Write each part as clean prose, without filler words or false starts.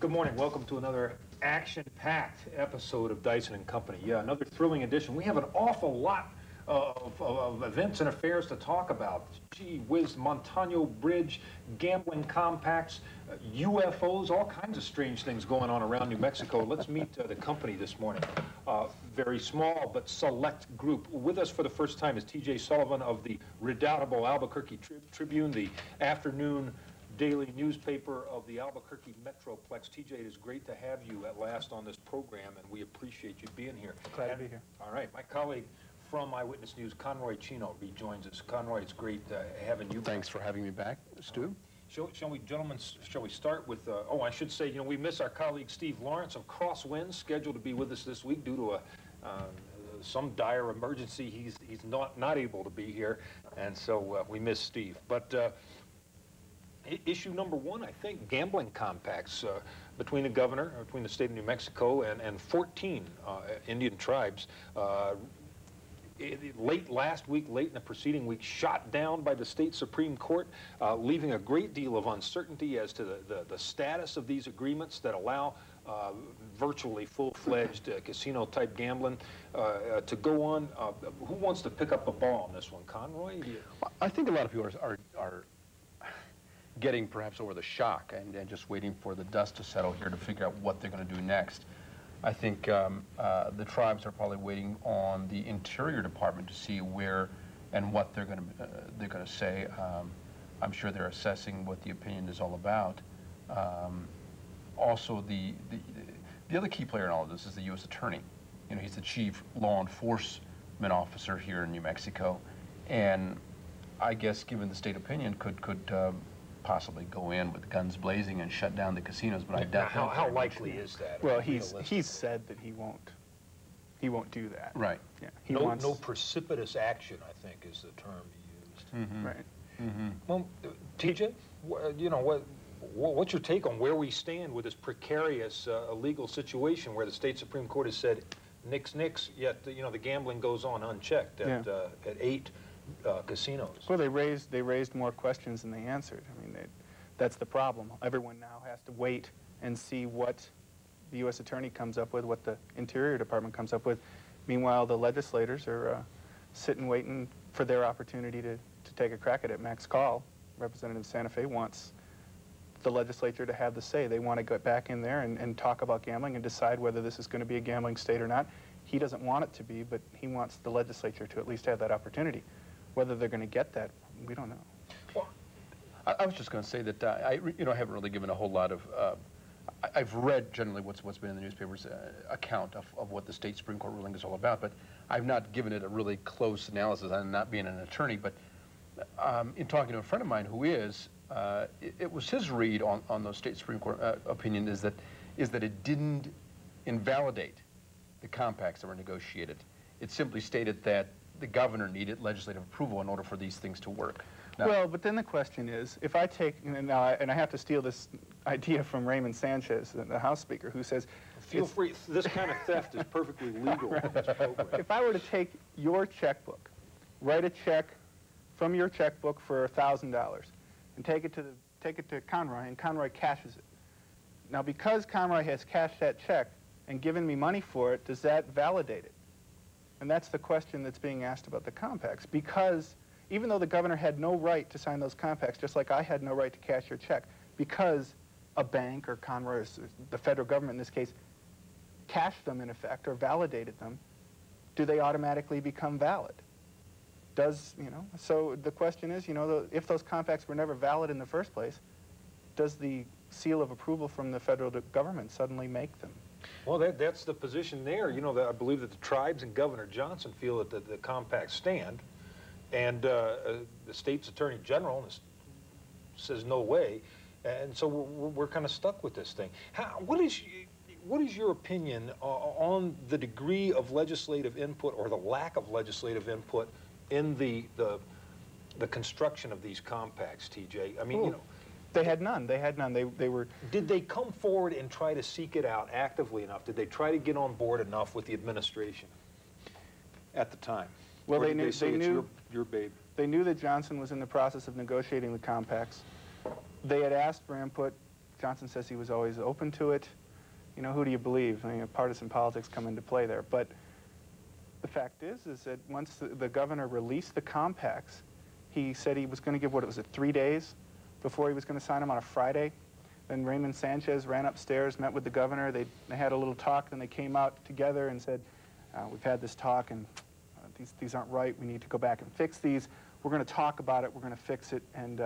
Good morning. Welcome to another action-packed episode of Dyson and Company. Yeah, another thrilling edition. We have an awful lot of events and affairs to talk about. Gee whiz, Montano Bridge, gambling compacts, UFOs, all kinds of strange things going on around New Mexico. Let's meet the company this morning. Very small but select group. With us for the first time is TJ Sullivan of the redoubtable Albuquerque Tribune, the afternoon daily newspaper of the Albuquerque Metroplex. TJ, it is great to have you at last on this program, and we appreciate you being here. Glad to be here. All right, my colleague from Eyewitness News, Conroy Chino, rejoins us. Conroy, it's great having you. Thanks for having me back, Stu. Shall we, gentlemen, shall we start with, oh, I should say, you know, we miss our colleague Steve Lawrence of Crosswinds, scheduled to be with us this week due to some dire emergency. He's not able to be here, and so we miss Steve. But issue number one, I think, gambling compacts between the governor, between the state of New Mexico and 14 Indian tribes. Late last week, late in the preceding week, shot down by the state Supreme Court, leaving a great deal of uncertainty as to the status of these agreements that allow virtually full-fledged casino-type gambling to go on. Who wants to pick up the ball on this one? Conroy? Well, I think a lot of people are getting perhaps over the shock and just waiting for the dust to settle here to figure out what they're going to do next. I think the tribes are probably waiting on the Interior Department to see where and what they're going to say. I'm sure they're assessing what the opinion is all about. Also, the other key player in all of this is the U.S. Attorney. You know, he's the chief law enforcement officer here in New Mexico, and I guess, given the state opinion, could possibly go in with guns blazing and shut down the casinos, but I doubt that. How likely is that? Well, he's said that he won't do that. Right. Yeah. No precipitous action, I think, is the term he used. Mm-hmm. Right. Mm-hmm. Well, TJ, you know what's your take on where we stand with this precarious legal situation where the state Supreme Court has said nix, yet you know the gambling goes on unchecked at 8 casinos? Well, they raised more questions than they answered. I mean, that's the problem. Everyone now has to wait and see what the U.S. Attorney comes up with, what the Interior Department comes up with. Meanwhile, the legislators are sitting waiting for their opportunity to take a crack at it. Max Call, Representative Santa Fe, wants the legislature to have the say. They want to get back in there and talk about gambling and decide whether this is going to be a gambling state or not. He doesn't want it to be, but he wants the legislature to at least have that opportunity. Whether they're going to get that, we don't know. Well, I was just going to say that I haven't really given a whole lot of. I've read generally what's been in the newspapers account of what the state Supreme Court ruling is all about, but I've not given it a really close analysis. I'm not being an attorney, but in talking to a friend of mine who is, it was his read on the state Supreme Court opinion is that it didn't invalidate the compacts that were negotiated. It simply stated that the governor needed legislative approval in order for these things to work. Now, well, but then the question is, if I take, and I have to steal this idea from Raymond Sanchez, the House Speaker, who says, feel free, this kind of theft is perfectly legal in this program. If I were to take your checkbook, write a check from your checkbook for $1,000, and take it to Conroy, and Conroy cashes it. Now, because Conroy has cashed that check and given me money for it, does that validate it? And that's the question that's being asked about the compacts, because even though the governor had no right to sign those compacts, just like I had no right to cash your check, because a bank or Conroy, or the federal government in this case, cashed them in effect or validated them, do they automatically become valid? So the question is, if those compacts were never valid in the first place, does the seal of approval from the federal government suddenly make them? Well, that's the position there. I believe that the tribes and Governor Johnson feel that the compacts stand, and the state's Attorney General says no way, and so we're kind of stuck with this thing. What is your opinion on the degree of legislative input or the lack of legislative input in the construction of these compacts, TJ? I mean, They had none. They were. Did they come forward and try to seek it out actively enough? Did they try to get on board enough with the administration at the time? Well, they knew. They knew your babe. They knew that Johnson was in the process of negotiating the compacts. They had asked for input Johnson says he was always open to it. You know, who do you believe? I mean, partisan politics come into play there. But the fact is that once the governor released the compacts, he said he was going to give, what was it, 3 days before he was going to sign them on a Friday. Then Raymond Sanchez ran upstairs, met with the governor. They had a little talk, then they came out together and said, we've had this talk, and these aren't right. We need to go back and fix these. We're going to talk about it. We're going to fix it. And,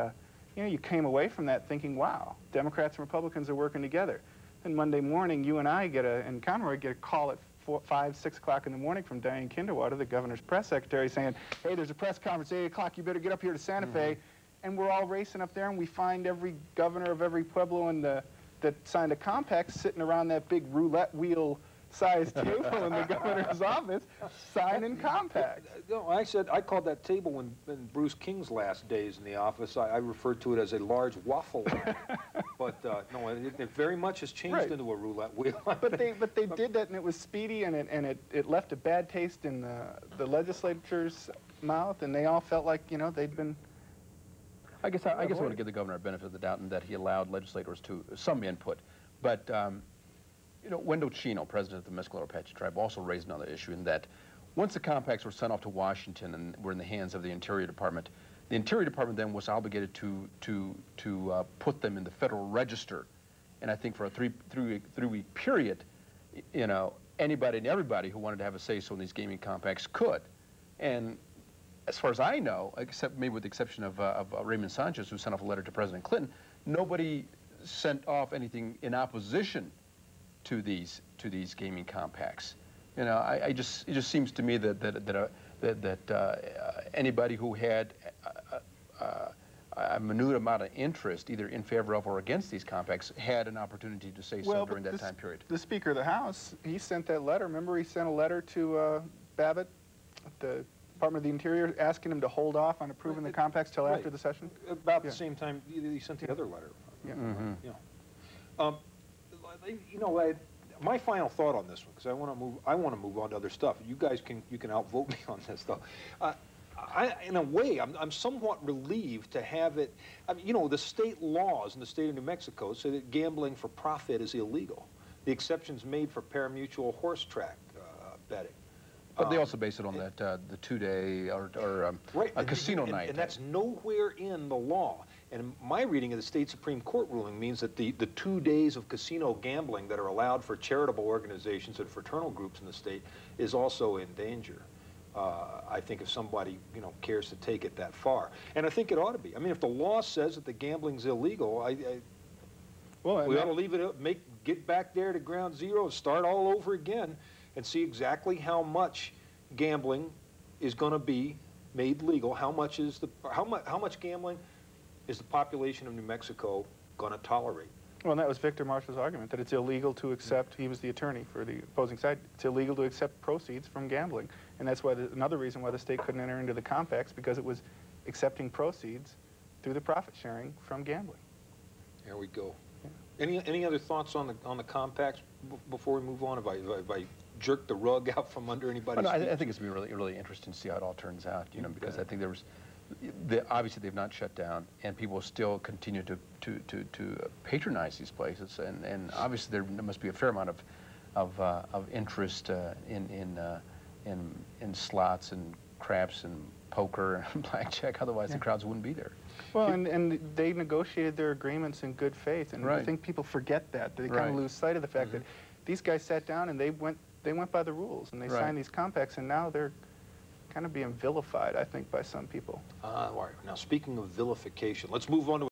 you know, you came away from that thinking, wow, Democrats and Republicans are working together. Then Monday morning, you and I and Conroy get a call at 5, 6 o'clock in the morning from Diane Kinderwater, the governor's press secretary, saying, hey, there's a press conference at 8 o'clock. You better get up here to Santa Fe. And we're all racing up there, and we find every governor of every pueblo that signed a compact sitting around that big roulette wheel-sized table in the governor's office, signing compacts. No, I called that table in Bruce King's last days in the office. I referred to it as a large waffle line. But no, it very much has changed into a roulette wheel. But they did that, and it was speedy, and it left a bad taste in the legislature's mouth, and they all felt like, you know, they'd been... I guess I want to give the governor a benefit of the doubt in that he allowed legislators to some input. But, you know, Wendell Chino, president of the Mescalero Apache tribe, also raised another issue in that once the compacts were sent off to Washington and were in the hands of the Interior Department then was obligated to put them in the Federal Register. And I think for a three-week period, you know, anybody and everybody who wanted to have a say-so in these gaming compacts could. And as far as I know, except maybe with the exception of Raymond Sanchez, who sent off a letter to President Clinton, nobody sent off anything in opposition to these gaming compacts. You know, it just seems to me that anybody who had a minute amount of interest, either in favor of or against these compacts, had an opportunity to say so during that time period. The Speaker of the House, he sent that letter. Remember, he sent a letter to Babbitt, the Department of the Interior, asking him to hold off on approving the compacts till after the session? About the same time he sent the other letter. Yeah. You know, my final thought on this one, because I want to move on to other stuff. You guys can outvote me on this stuff. In a way, I'm somewhat relieved to have it. I mean, you know, the state laws in the state of New Mexico say that gambling for profit is illegal. The exception's made for parimutuel horse track betting. But they also base it on that the 2-day or a casino night. And that's nowhere in the law. And my reading of the state Supreme Court ruling means that the 2 days of casino gambling that are allowed for charitable organizations and fraternal groups in the state is also in danger. I think if somebody, you know, cares to take it that far. And I think it ought to be. I mean, if the law says that the gambling's illegal, we ought to leave it up, get back there to ground zero, start all over again, and see exactly how much gambling is going to be made legal. How much gambling is the population of New Mexico going to tolerate? Well, and that was Victor Marshall's argument, that it's illegal to accept, he was the attorney for the opposing side, it's illegal to accept proceeds from gambling. And that's why another reason why the state couldn't enter into the compacts, because it was accepting proceeds through the profit sharing from gambling. There we go. Yeah. Any other thoughts on the compacts before we move on? If I jerk the rug out from under anybody's feet? I think it's going to be really interesting to see how it all turns out, you know, because I think there was, obviously they've not shut down, and people still continue to patronize these places, and obviously there must be a fair amount of interest in slots and craps and poker and blackjack. Otherwise, the crowds wouldn't be there. Well, and they negotiated their agreements in good faith, and I think people forget that. They kind of lose sight of the fact that these guys sat down and they went by the rules, and they signed these compacts, and now they're kind of being vilified, I think, by some people. All right. Now, speaking of vilification, let's move on to